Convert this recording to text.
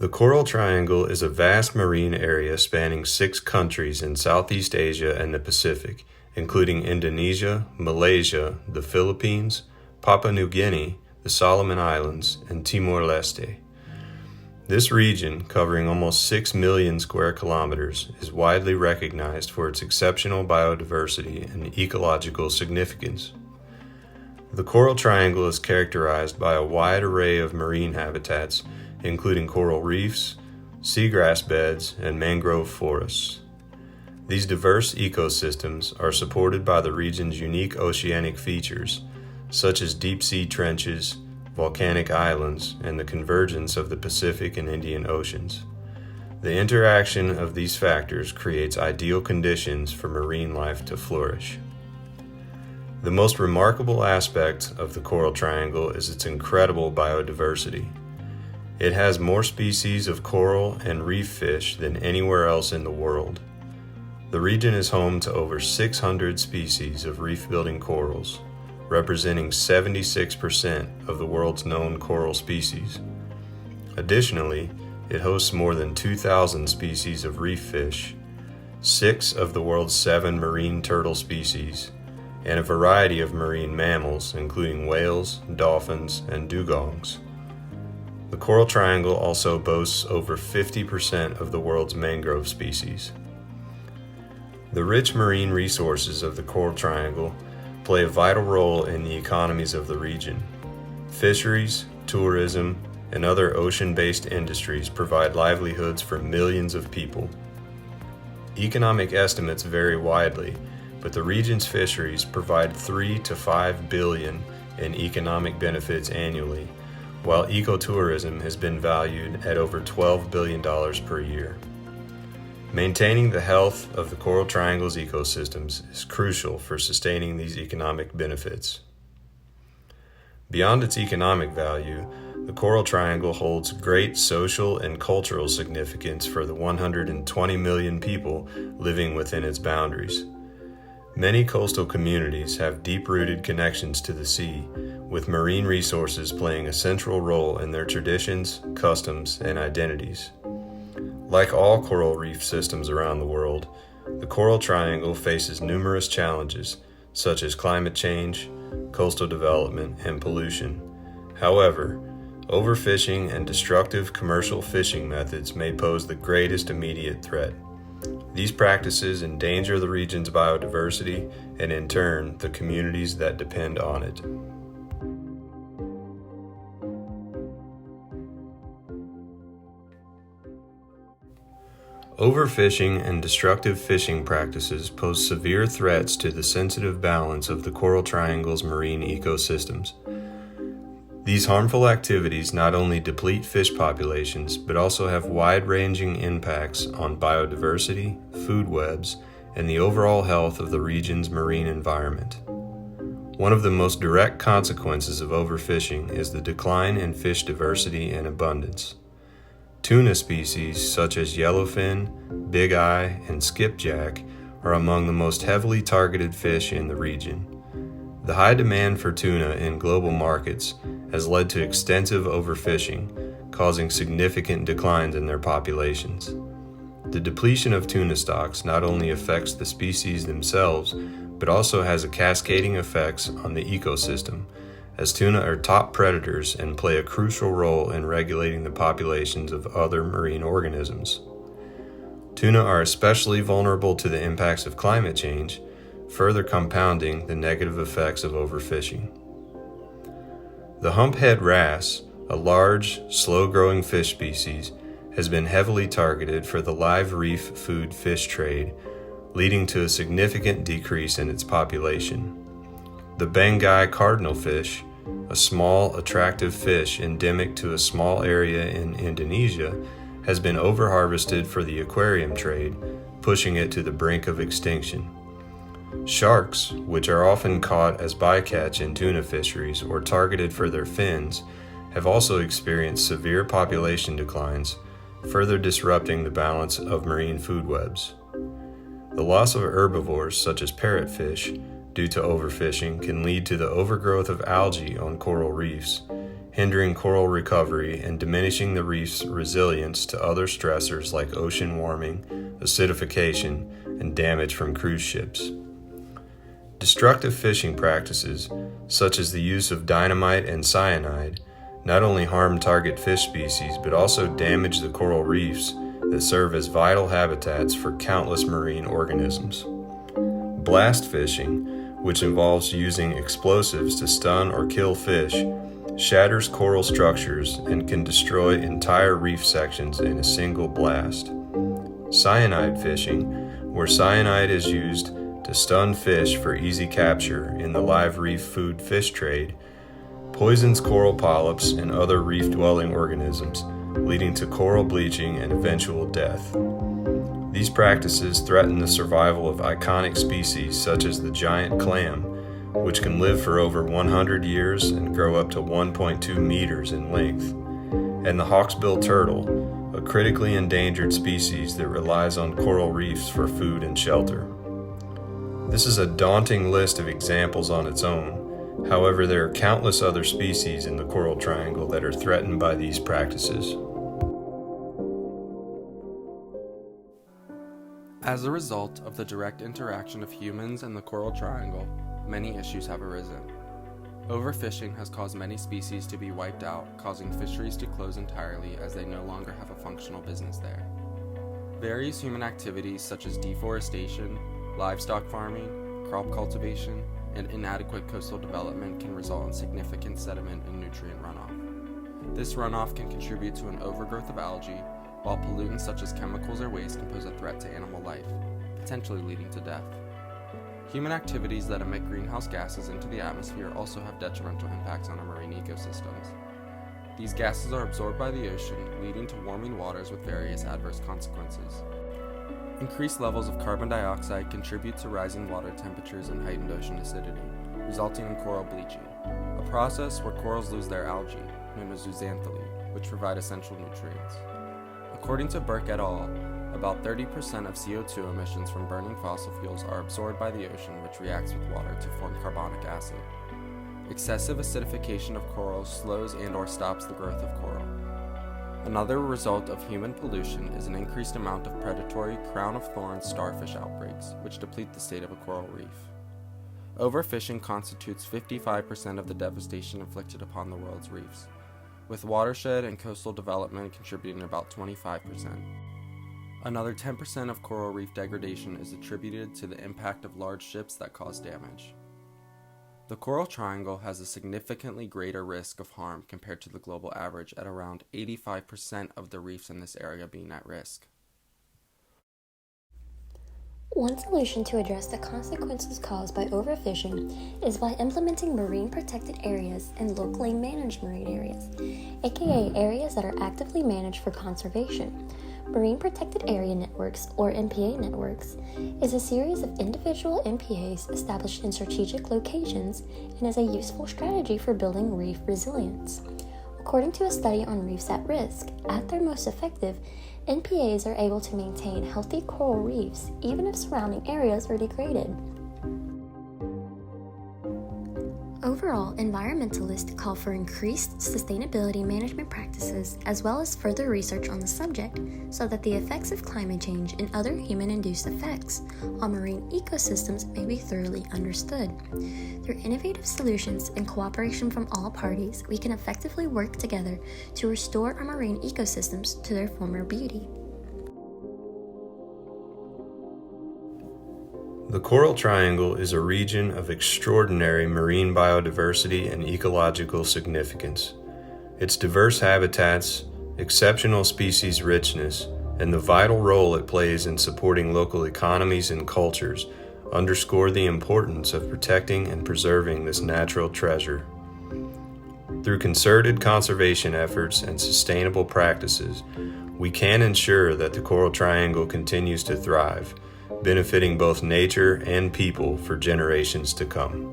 The Coral Triangle is a vast marine area spanning 6 countries in Southeast Asia and the Pacific, including Indonesia, Malaysia, the Philippines, Papua New Guinea, the Solomon Islands, and Timor-Leste. This region, covering almost 6 million square kilometers, is widely recognized for its exceptional biodiversity and ecological significance. The Coral Triangle is characterized by a wide array of marine habitats, including coral reefs, seagrass beds, and mangrove forests. These diverse ecosystems are supported by the region's unique oceanic features, such as deep-sea trenches, volcanic islands, and the convergence of the Pacific and Indian Oceans. The interaction of these factors creates ideal conditions for marine life to flourish. The most remarkable aspect of the Coral Triangle is its incredible biodiversity. It has more species of coral and reef fish than anywhere else in the world. The region is home to over 600 species of reef-building corals, representing 76% of the world's known coral species. Additionally, it hosts more than 2,000 species of reef fish, 6 of the world's 7 marine turtle species, and a variety of marine mammals, including whales, dolphins, and dugongs. The Coral Triangle also boasts over 50% of the world's mangrove species. The rich marine resources of the Coral Triangle play a vital role in the economies of the region. Fisheries, tourism, and other ocean-based industries provide livelihoods for millions of people. Economic estimates vary widely, but the region's fisheries provide 3 to 5 billion in economic benefits annually, while ecotourism has been valued at over $12 billion per year. Maintaining the health of the Coral Triangle's ecosystems is crucial for sustaining these economic benefits. Beyond its economic value, the Coral Triangle holds great social and cultural significance for the 120 million people living within its boundaries. Many coastal communities have deep-rooted connections to the sea, with marine resources playing a central role in their traditions, customs, and identities. Like all coral reef systems around the world, the Coral Triangle faces numerous challenges, such as climate change, coastal development, and pollution. However, overfishing and destructive commercial fishing methods may pose the greatest immediate threat. These practices endanger the region's biodiversity and, in turn, the communities that depend on it. Overfishing and destructive fishing practices pose severe threats to the sensitive balance of the Coral Triangle's marine ecosystems. These harmful activities not only deplete fish populations, but also have wide-ranging impacts on biodiversity, food webs, and the overall health of the region's marine environment. One of the most direct consequences of overfishing is the decline in fish diversity and abundance. Tuna species such as yellowfin, big eye, and skipjack are among the most heavily targeted fish in the region. The high demand for tuna in global markets has led to extensive overfishing, causing significant declines in their populations. The depletion of tuna stocks not only affects the species themselves, but also has cascading effects on the ecosystem, as tuna are top predators and play a crucial role in regulating the populations of other marine organisms. Tuna are especially vulnerable to the impacts of climate change, further compounding the negative effects of overfishing. The humphead wrasse, a large, slow-growing fish species, has been heavily targeted for the live reef food fish trade, leading to a significant decrease in its population. The Banggai cardinalfish, a small, attractive fish endemic to a small area in Indonesia, has been overharvested for the aquarium trade, pushing it to the brink of extinction. Sharks, which are often caught as bycatch in tuna fisheries or targeted for their fins, have also experienced severe population declines, further disrupting the balance of marine food webs. The loss of herbivores such as parrotfish due to overfishing can lead to the overgrowth of algae on coral reefs, hindering coral recovery and diminishing the reef's resilience to other stressors like ocean warming, acidification, and damage from cruise ships. Destructive fishing practices, such as the use of dynamite and cyanide, not only harm target fish species but also damage the coral reefs that serve as vital habitats for countless marine organisms. Blast fishing, which involves using explosives to stun or kill fish, shatters coral structures and can destroy entire reef sections in a single blast. Cyanide fishing, where cyanide is used to stun fish for easy capture in the live reef food fish trade, poisons coral polyps and other reef-dwelling organisms, leading to coral bleaching and eventual death. These practices threaten the survival of iconic species such as the giant clam, which can live for over 100 years and grow up to 1.2 meters in length, and the hawksbill turtle, a critically endangered species that relies on coral reefs for food and shelter. This is a daunting list of examples on its own. However, there are countless other species in the Coral Triangle that are threatened by these practices. As a result of the direct interaction of humans and the Coral Triangle, many issues have arisen. Overfishing has caused many species to be wiped out, causing fisheries to close entirely as they no longer have a functional business there. Various human activities such as deforestation, livestock farming, crop cultivation, and inadequate coastal development can result in significant sediment and nutrient runoff. This runoff can contribute to an overgrowth of algae, while pollutants such as chemicals or waste can pose a threat to animal life, potentially leading to death. Human activities that emit greenhouse gases into the atmosphere also have detrimental impacts on our marine ecosystems. These gases are absorbed by the ocean, leading to warming waters with various adverse consequences. Increased levels of carbon dioxide contribute to rising water temperatures and heightened ocean acidity, resulting in coral bleaching, a process where corals lose their algae, known as zooxanthellae, which provide essential nutrients. According to Burke et al., about 30% of CO2 emissions from burning fossil fuels are absorbed by the ocean, which reacts with water to form carbonic acid. Excessive acidification of corals slows and/or stops the growth of coral. Another result of human pollution is an increased amount of predatory crown-of-thorns starfish outbreaks, which deplete the state of a coral reef. Overfishing constitutes 55% of the devastation inflicted upon the world's reefs, with watershed and coastal development contributing about 25%. Another 10% of coral reef degradation is attributed to the impact of large ships that cause damage. The Coral Triangle has a significantly greater risk of harm compared to the global average, at around 85% of the reefs in this area being at risk. One solution to address the consequences caused by overfishing is by implementing marine protected areas and locally managed marine areas, aka areas that are actively managed for conservation. Marine Protected Area Networks, or MPA networks, is a series of individual MPAs established in strategic locations and is a useful strategy for building reef resilience. According to a study on reefs at risk, at their most effective, NPAs are able to maintain healthy coral reefs even if surrounding areas are degraded. Overall, environmentalists call for increased sustainability management practices as well as further research on the subject so that the effects of climate change and other human-induced effects on marine ecosystems may be thoroughly understood. Through innovative solutions and cooperation from all parties, we can effectively work together to restore our marine ecosystems to their former beauty. The Coral Triangle is a region of extraordinary marine biodiversity and ecological significance. Its diverse habitats, exceptional species richness, and the vital role it plays in supporting local economies and cultures underscore the importance of protecting and preserving this natural treasure. Through concerted conservation efforts and sustainable practices, we can ensure that the Coral Triangle continues to thrive, benefiting both nature and people for generations to come.